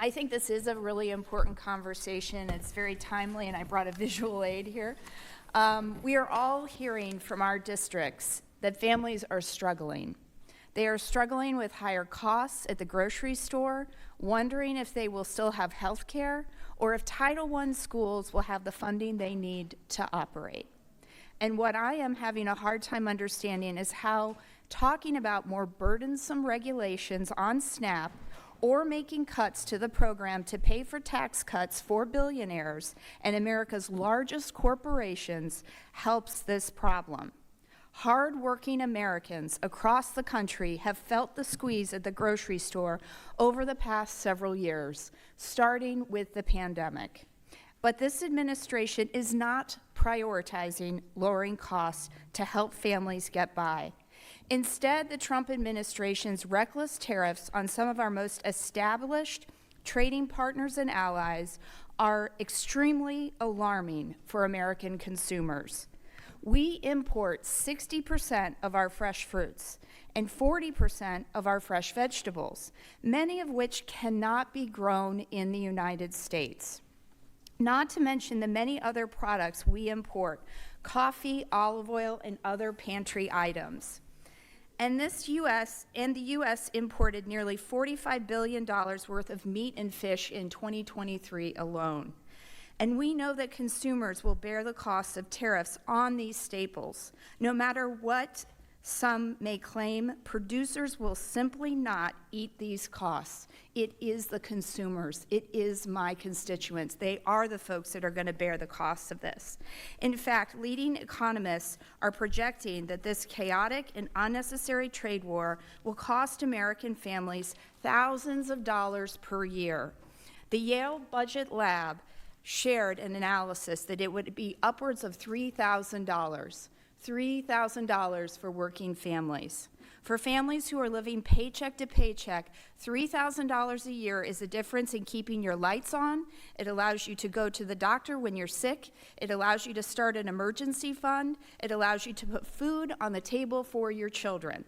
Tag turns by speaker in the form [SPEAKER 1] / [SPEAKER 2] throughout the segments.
[SPEAKER 1] I think this is a really important conversation. It's very timely, and I brought a visual aid here. We are all hearing from our districts that families are struggling. They are struggling with higher costs at the grocery store, wondering if they will still have health care or if Title I schools will have the funding they need to operate. And what I am having a hard time understanding is how talking about more burdensome regulations on SNAP or making cuts to the program to pay for tax cuts for billionaires and America's largest corporations helps this problem. Hard-working Americans across the country have felt the squeeze at the grocery store over the past several years, starting with the pandemic. But this administration is not prioritizing lowering costs to help families get by. Instead, the Trump administration's reckless tariffs on some of our most established trading partners and allies are extremely alarming for American consumers. We import 60% of our fresh fruits and 40% of our fresh vegetables, many of which cannot be grown in the United States. Not to mention the many other products we import, coffee, olive oil, and other pantry items. And the U.S. imported nearly $45 billion worth of meat and fish in 2023 alone. And we know that consumers will bear the costs of tariffs on these staples. No matter what some may claim, producers will simply not eat these costs. It is the consumers. It is my constituents. They are the folks that are going to bear the costs of this. In fact, leading economists are projecting that this chaotic and unnecessary trade war will cost American families thousands of dollars per year. The Yale Budget Lab shared an analysis that it would be upwards of $3,000 for working families. For families who are living paycheck to paycheck, $3,000 a year is the difference in keeping your lights on. It allows you to go to the doctor when you're sick. It allows you to start an emergency fund. It allows you to put food on the table for your children.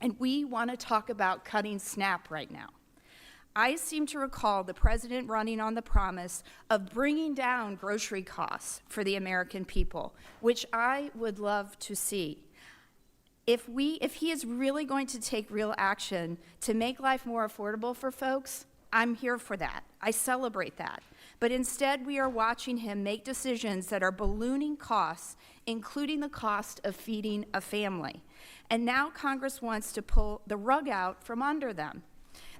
[SPEAKER 1] And we want to talk about cutting SNAP right now. I seem to recall the president running on the promise of bringing down grocery costs for the American people, which I would love to see. If he is really going to take real action to make life more affordable for folks, I'm here for that. I celebrate that. But instead, we are watching him make decisions that are ballooning costs, including the cost of feeding a family. And now Congress wants to pull the rug out from under them.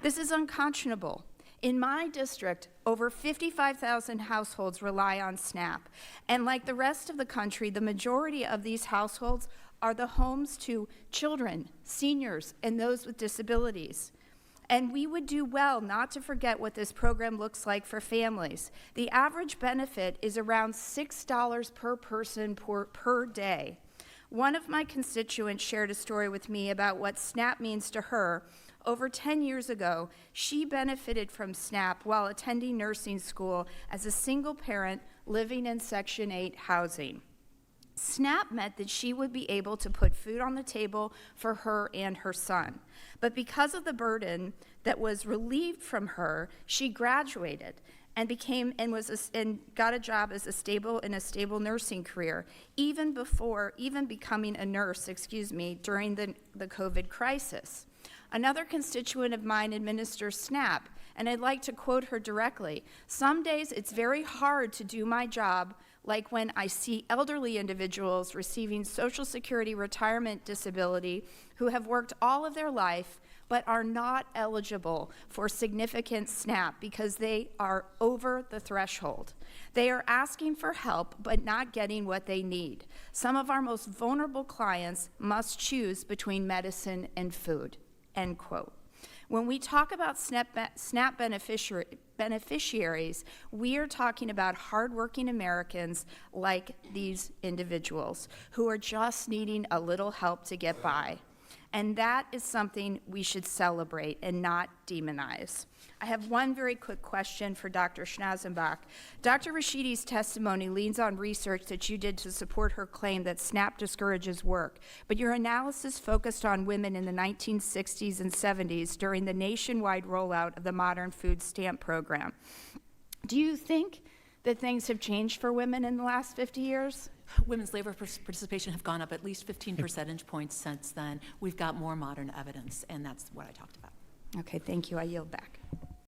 [SPEAKER 1] This is unconscionable. In my district, over 55,000 households rely on SNAP. And like the rest of the country, the majority of these households are the homes to children, seniors, and those with disabilities. And we would do well not to forget what this program looks like for families. The average benefit is around $6 per person per day. One of my constituents shared a story with me about what SNAP means to her. Over 10 years ago, she benefited from SNAP while attending nursing school as a single parent living in Section 8 housing. SNAP meant that she would be able to put food on the table for her and her son. But because of the burden that was relieved from her, she graduated and got a job as a stable nursing career, even becoming a nurse, during the COVID crisis. Another constituent of mine administers SNAP, and I'd like to quote her directly. "Some days it's very hard to do my job, like when I see elderly individuals receiving Social Security retirement disability who have worked all of their life but are not eligible for significant SNAP because they are over the threshold. They are asking for help but not getting what they need. Some of our most vulnerable clients must choose between medicine and food." End quote. When we talk about SNAP beneficiaries, we are talking about hardworking Americans like these individuals who are just needing a little help to get by. And that is something we should celebrate and not demonize. I have one very quick question for Dr. Schnazenbach. Dr. Rashidi's testimony leans on research that you did to support her claim that SNAP discourages work, but your analysis focused on women in the 1960s and 70s during the nationwide rollout of the Modern Food Stamp Program. Do you think that things have changed for women in the last 50 years?
[SPEAKER 2] Women's labor participation have gone up at least 15 percentage points since then. We've got more modern evidence, and that's what I talked about.
[SPEAKER 1] Okay, thank you. I yield back.